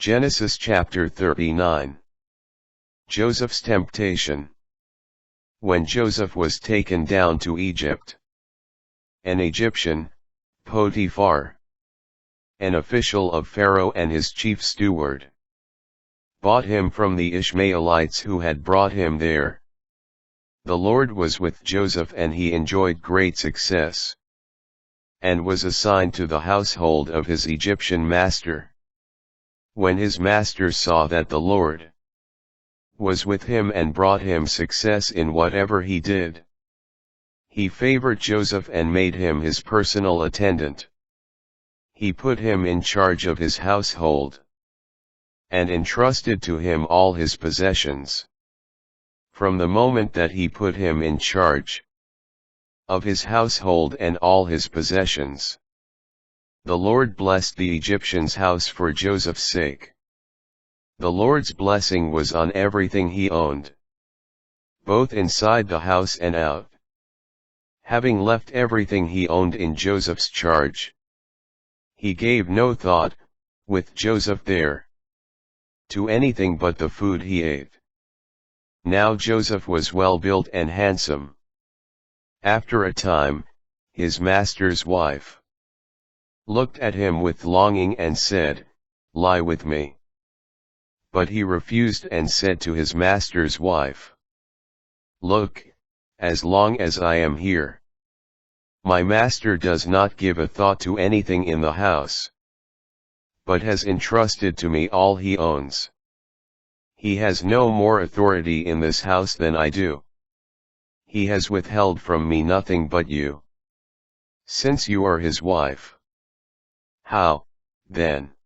Genesis chapter 39. Joseph's temptation. When Joseph was taken down to Egypt, an Egyptian, Potiphar, an official of Pharaoh and his chief steward, bought him from the Ishmaelites who had brought him there. The Lord was with Joseph and he enjoyed great success, and was assigned to the household of his Egyptian master. When his master saw that the Lord was with him and brought him success in whatever he did, he favored Joseph and made him his personal attendant. He put him in charge of his household, and entrusted to him all his possessions. From the moment that he put him in charge of his household and all his possessions, the Lord blessed the Egyptian's house for Joseph's sake. The Lord's blessing was on everything he owned, both inside the house and out. Having left everything he owned in Joseph's charge, he gave no thought, with Joseph there, to anything but the food he ate. Now Joseph was well built and handsome. After a time, his master's wife looked at him with longing and said, "Lie with me." But he refused and said to his master's wife, "Look, as long as I am here, my master does not give a thought to anything in the house, but has entrusted to me all he owns. He has no more authority in this house than I do. He has withheld from me nothing but you, since you are his wife. How, then,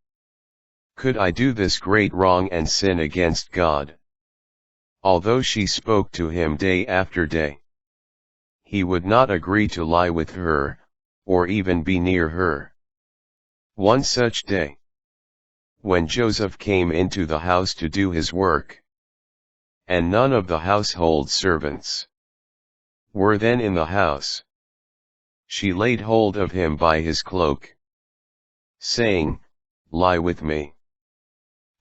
could I do this great wrong and sin against God?" Although she spoke to him day after day, he would not agree to lie with her, or even be near her. One such day, when Joseph came into the house to do his work, and none of the household servants were then in the house, she laid hold of him by his cloak, saying, "Lie with me."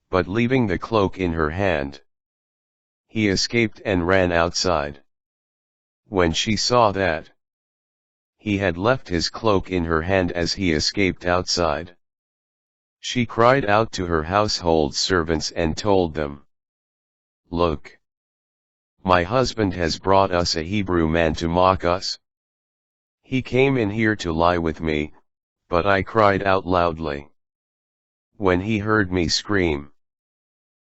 But leaving the cloak in her hand, he escaped and ran outside. When she saw that he had left his cloak in her hand as he escaped outside, she cried out to her household servants and told them, "Look, my husband has brought us a Hebrew man to mock us. He came in here to lie with me, but I cried out loudly. When he heard me scream,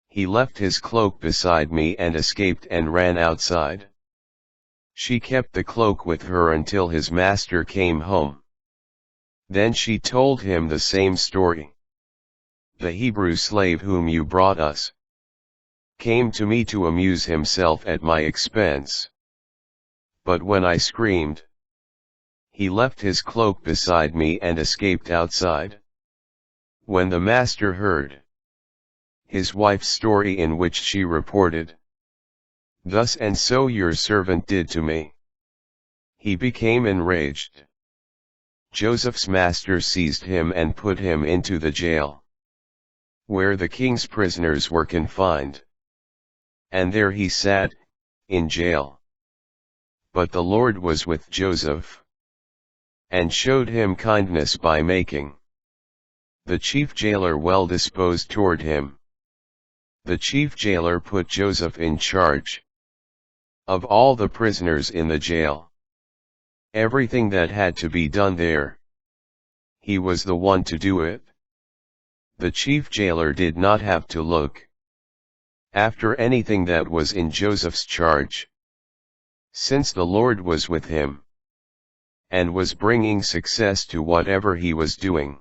he left his cloak beside me and escaped and ran outside." She kept the cloak with her until his master came home. Then she told him the same story. "The Hebrew slave whom you brought us came to me to amuse himself at my expense. But when I screamed, he left his cloak beside me and escaped outside." When the master heard his wife's story, in which she reported, "Thus and so your servant did to me," he became enraged. Joseph's master seized him and put him into the jail, where the king's prisoners were confined. And there he sat, in jail. But the Lord was with Joseph, and showed him kindness by making the chief jailer well disposed toward him. The chief jailer put Joseph in charge of all the prisoners in the jail. Everything that had to be done there, he was the one to do it. The chief jailer did not have to look after anything that was in Joseph's charge, since the Lord was with him, and was bringing success to whatever he was doing.